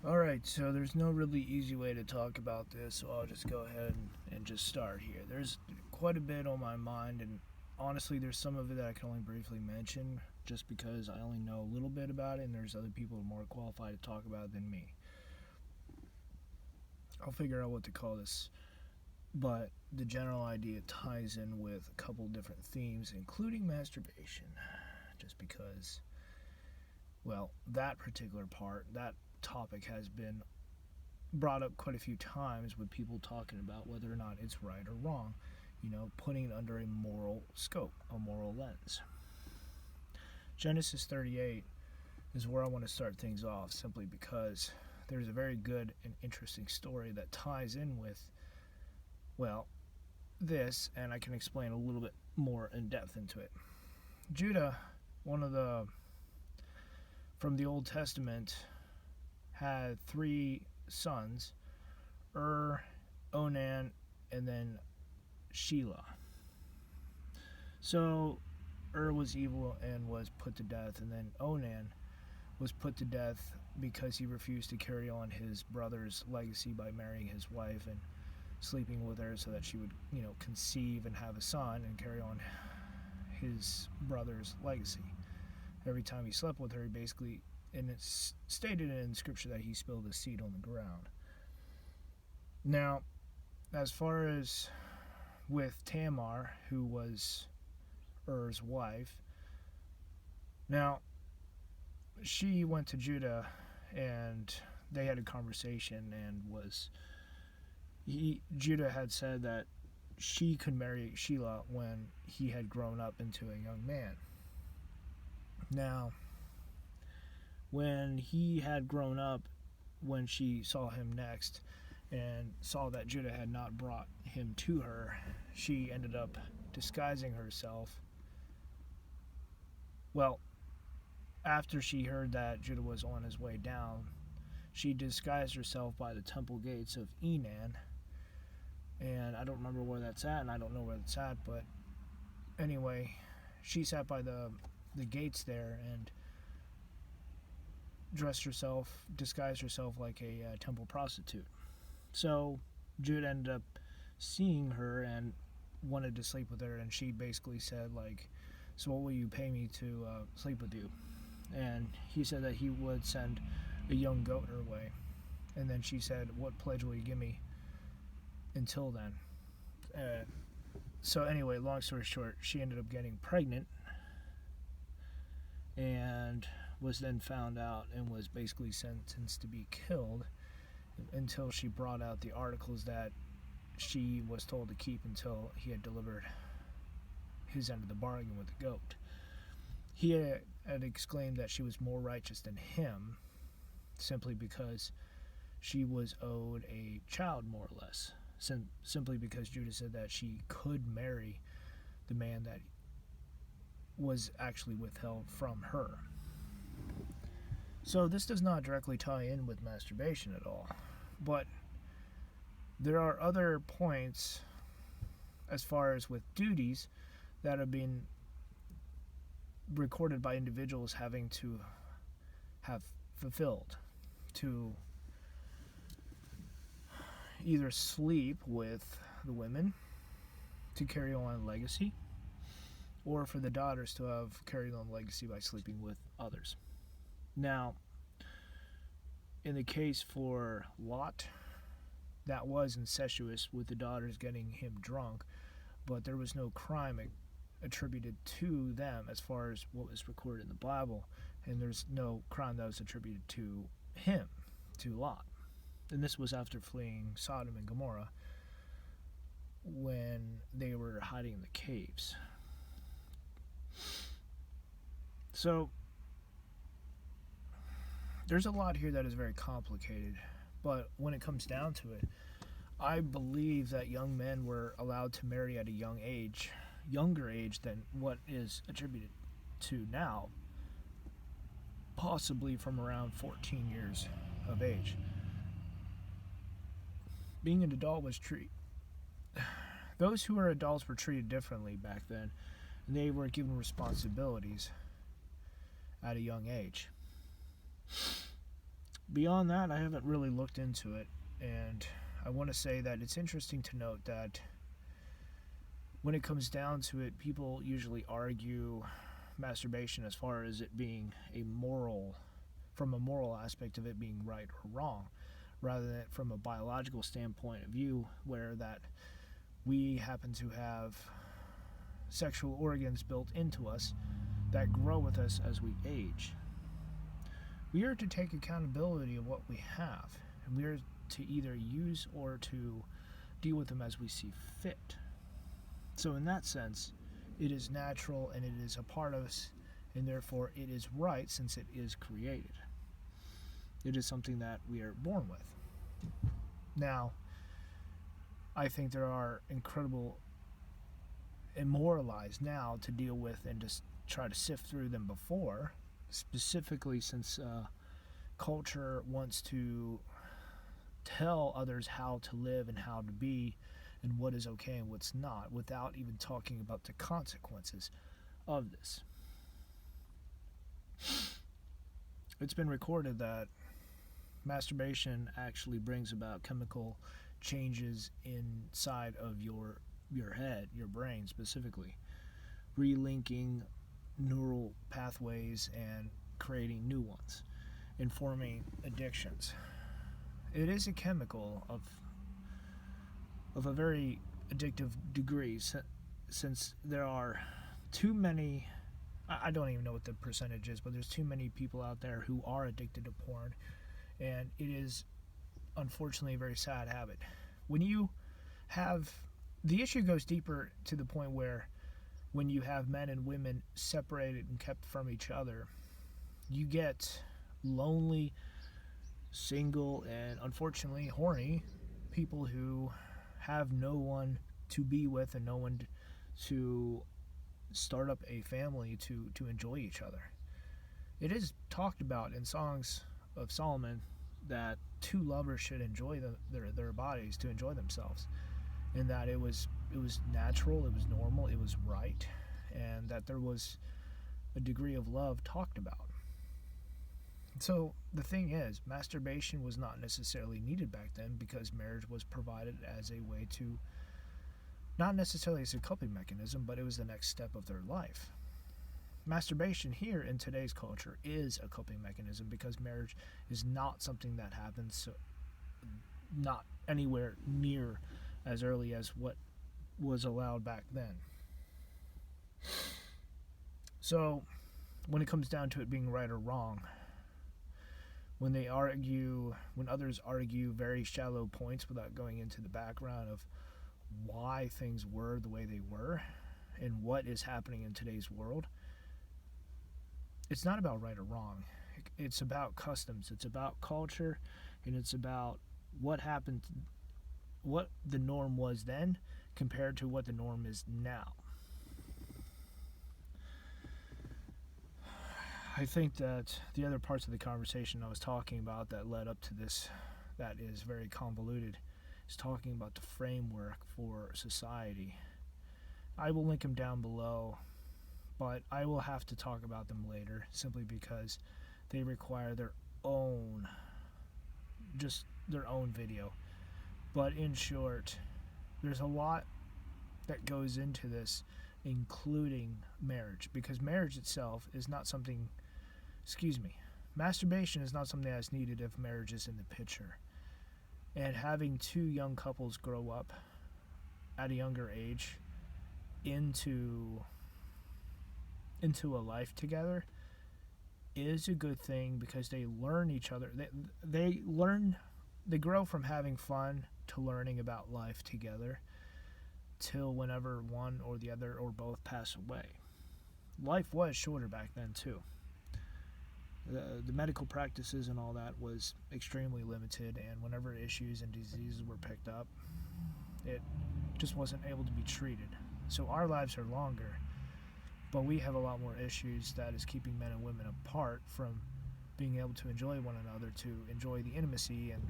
Alright, so there's no really easy way to talk about this, so I'll just go ahead and just start here. There's quite a bit on my mind, and honestly, there's some of it that I can only briefly mention just because I only know a little bit about it, and there's other people more qualified to talk about it than me. I'll figure out what to call this, but the general idea ties in with a couple different themes, including masturbation, just because, well, that particular part, that topic has been brought up quite a few times with people talking about whether or not it's right or wrong, putting it under a moral scope, a moral lens. Genesis 38 is where I want to start things off simply because there's a very good and interesting story that ties in with, well, this, and I can explain a little bit more in depth into it. Judah, from the Old Testament, had three sons, Onan, and then Shelah. So was evil and was put to death, and then Onan was put to death because he refused to carry on his brother's legacy by marrying his wife and sleeping with her so that she would, conceive and have a son and carry on his brother's legacy. Every time he slept with her, he basically, and it's stated in scripture that he spilled his seed on the ground. Now, as far as with Tamar, who was Er's wife, now she went to Judah and they had a conversation, and Judah had said that she could marry Shelah when he had grown up into a young man. Now, when he had grown up, when she saw him next and saw that Judah had not brought him to her, she ended up disguising herself. Well, after she heard that Judah was on his way down, she disguised herself by the temple gates of Enan, and I don't remember where that's at, and I don't know where it's at, but anyway, she sat by the gates there and disguised herself like a temple prostitute. So Judah ended up seeing her and wanted to sleep with her, and she basically said, like, so what will you pay me to sleep with you? And he said that he would send a young goat her way. And then she said, what pledge will you give me until then? So anyway, long story short, she ended up getting pregnant and was then found out and was basically sentenced to be killed until she brought out the articles that she was told to keep until he had delivered his end of the bargain with the goat. He had exclaimed that she was more righteous than him simply because she was owed a child, more or less, simply because Judah said that she could marry the man that was actually withheld from her. So this does not directly tie in with masturbation at all, but there are other points as far as with duties that have been recorded by individuals having to have fulfilled, to either sleep with the women to carry on legacy, or for the daughters to have carried on legacy by sleeping with others. Now, in the case for Lot, that was incestuous with the daughters getting him drunk, but there was no crime attributed to them as far as what was recorded in the Bible, and there's no crime that was attributed to him, to Lot. And this was after fleeing Sodom and Gomorrah when they were hiding in the caves. So there's a lot here that is very complicated, but when it comes down to it, I believe that young men were allowed to marry at a younger age than what is attributed to now, possibly from around 14 years of age. Being an adult those who were adults were treated differently back then, and they were given responsibilities at a young age. Beyond that, I haven't really looked into it, and I want to say that it's interesting to note that when it comes down to it, people usually argue masturbation as far as it being from a moral aspect of it being right or wrong, rather than from a biological standpoint of view, where that we happen to have sexual organs built into us that grow with us as we age. We are to take accountability of what we have, and we are to either use or to deal with them as we see fit. So in that sense, it is natural and it is a part of us, and therefore it is right since it is created. It is something that we are born with. Now, I think there are incredible immoralized now to deal with and just try to sift through them before, specifically since culture wants to tell others how to live and how to be and what is okay and what's not, without even talking about the consequences of this. It's been recorded that masturbation actually brings about chemical changes inside of your head, your brain specifically, relinking neural pathways and creating new ones, and forming addictions. It is a chemical of a very addictive degree, since there are too many, I don't even know what the percentage is, but there's too many people out there who are addicted to porn, and it is unfortunately a very sad habit. When you have, the issue goes deeper to the point where when you have men and women separated and kept from each other, you get lonely, single, and unfortunately horny people who have no one to be with and no one to start up a family to enjoy each other. It is talked about in songs of Solomon that two lovers should enjoy their bodies, to enjoy themselves, and that it was natural, it was normal, it was right, and that there was a degree of love talked about. So the thing is, masturbation was not necessarily needed back then, because marriage was provided as a way to, not necessarily as a coping mechanism, but it was the next step of their life. Masturbation here in today's culture is a coping mechanism, because marriage is not something that happens, so not anywhere near as early as what was allowed back then. So when it comes down to it being right or wrong, when others argue very shallow points without going into the background of why things were the way they were and what is happening in today's world, it's not about right or wrong. It's about customs, it's about culture, and it's about what happened, what the norm was then compared to what the norm is now. I think that the other parts of the conversation I was talking about that led up to this, that is very convoluted, is talking about the framework for society. I will link them down below, but I will have to talk about them later, simply because they require their own video. But in short, there's a lot that goes into this, including marriage, because marriage itself is not something, masturbation is not something that's needed if marriage is in the picture. And having two young couples grow up at a younger age into a life together is a good thing, because they learn each other. They grow from having fun to learning about life together, till whenever one or the other or both pass away. Life was shorter back then too. The medical practices and all that was extremely limited, and whenever issues and diseases were picked up, it just wasn't able to be treated. So our lives are longer, but we have a lot more issues that is keeping men and women apart from being able to enjoy one another, to enjoy the intimacy and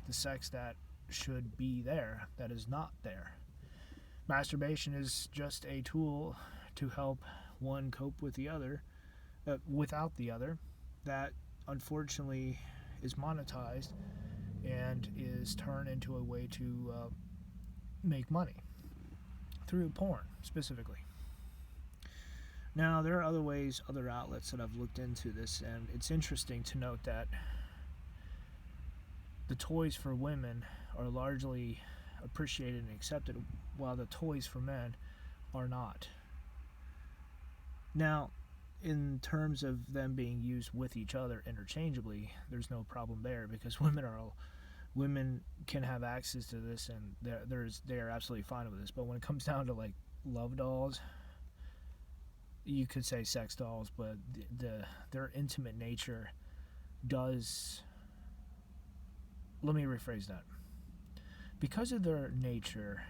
the sex that should be there, that is not there. Masturbation is just a tool to help one cope with the other, without the other, that unfortunately is monetized and is turned into a way to make money through porn specifically. Now, there are other ways, other outlets that I've looked into this, and it's interesting to note that the toys for women are largely appreciated and accepted, while the toys for men are not. Now, in terms of them being used with each other interchangeably, there's no problem there, because women can have access to this, and they are absolutely fine with this. But when it comes down to like love dolls, you could say sex dolls, but their intimate nature does. Let me rephrase that. Because of their nature,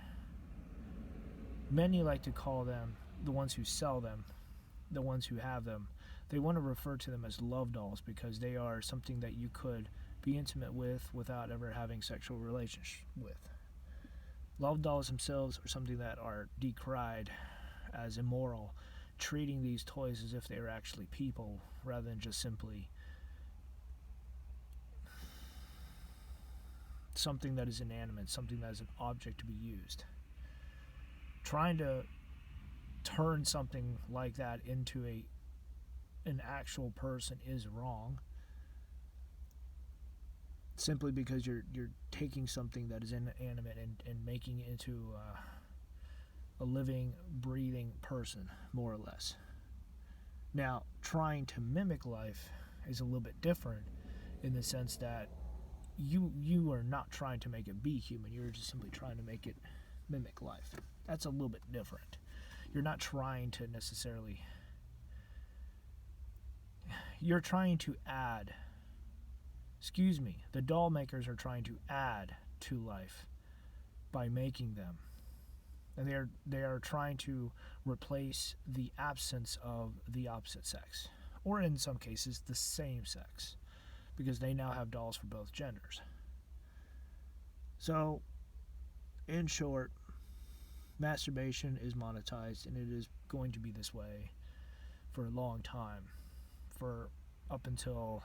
many like to call them, the ones who sell them, the ones who have them, they want to refer to them as love dolls, because they are something that you could be intimate with without ever having sexual relations with. Love dolls themselves are something that are decried as immoral, treating these toys as if they are actually people rather than just simply something that is inanimate, something that is an object to be used. Trying to turn something like that into an actual person is wrong, simply because you're taking something that is inanimate and making it into a living, breathing person, more or less. Now, trying to mimic life is a little bit different, in the sense that you are not trying to make it be human. You're just simply trying to make it mimic life. That's a little bit different. You're not trying to necessarily. You're trying to add. The doll makers are trying to add to life by making them, and they are trying to replace the absence of the opposite sex, or in some cases the same sex, because they now have dolls for both genders. So, in short, masturbation is monetized, and it is going to be this way for a long time, for up until,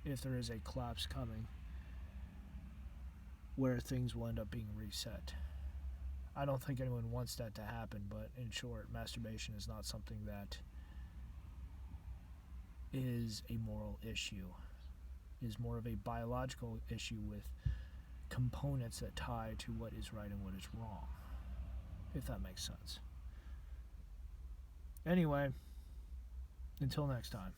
if there is a collapse coming, where things will end up being reset. I don't think anyone wants that to happen, but in short, masturbation is not something that is a moral issue. It is more of a biological issue with components that tie to what is right and what is wrong, if that makes sense. Anyway, until next time.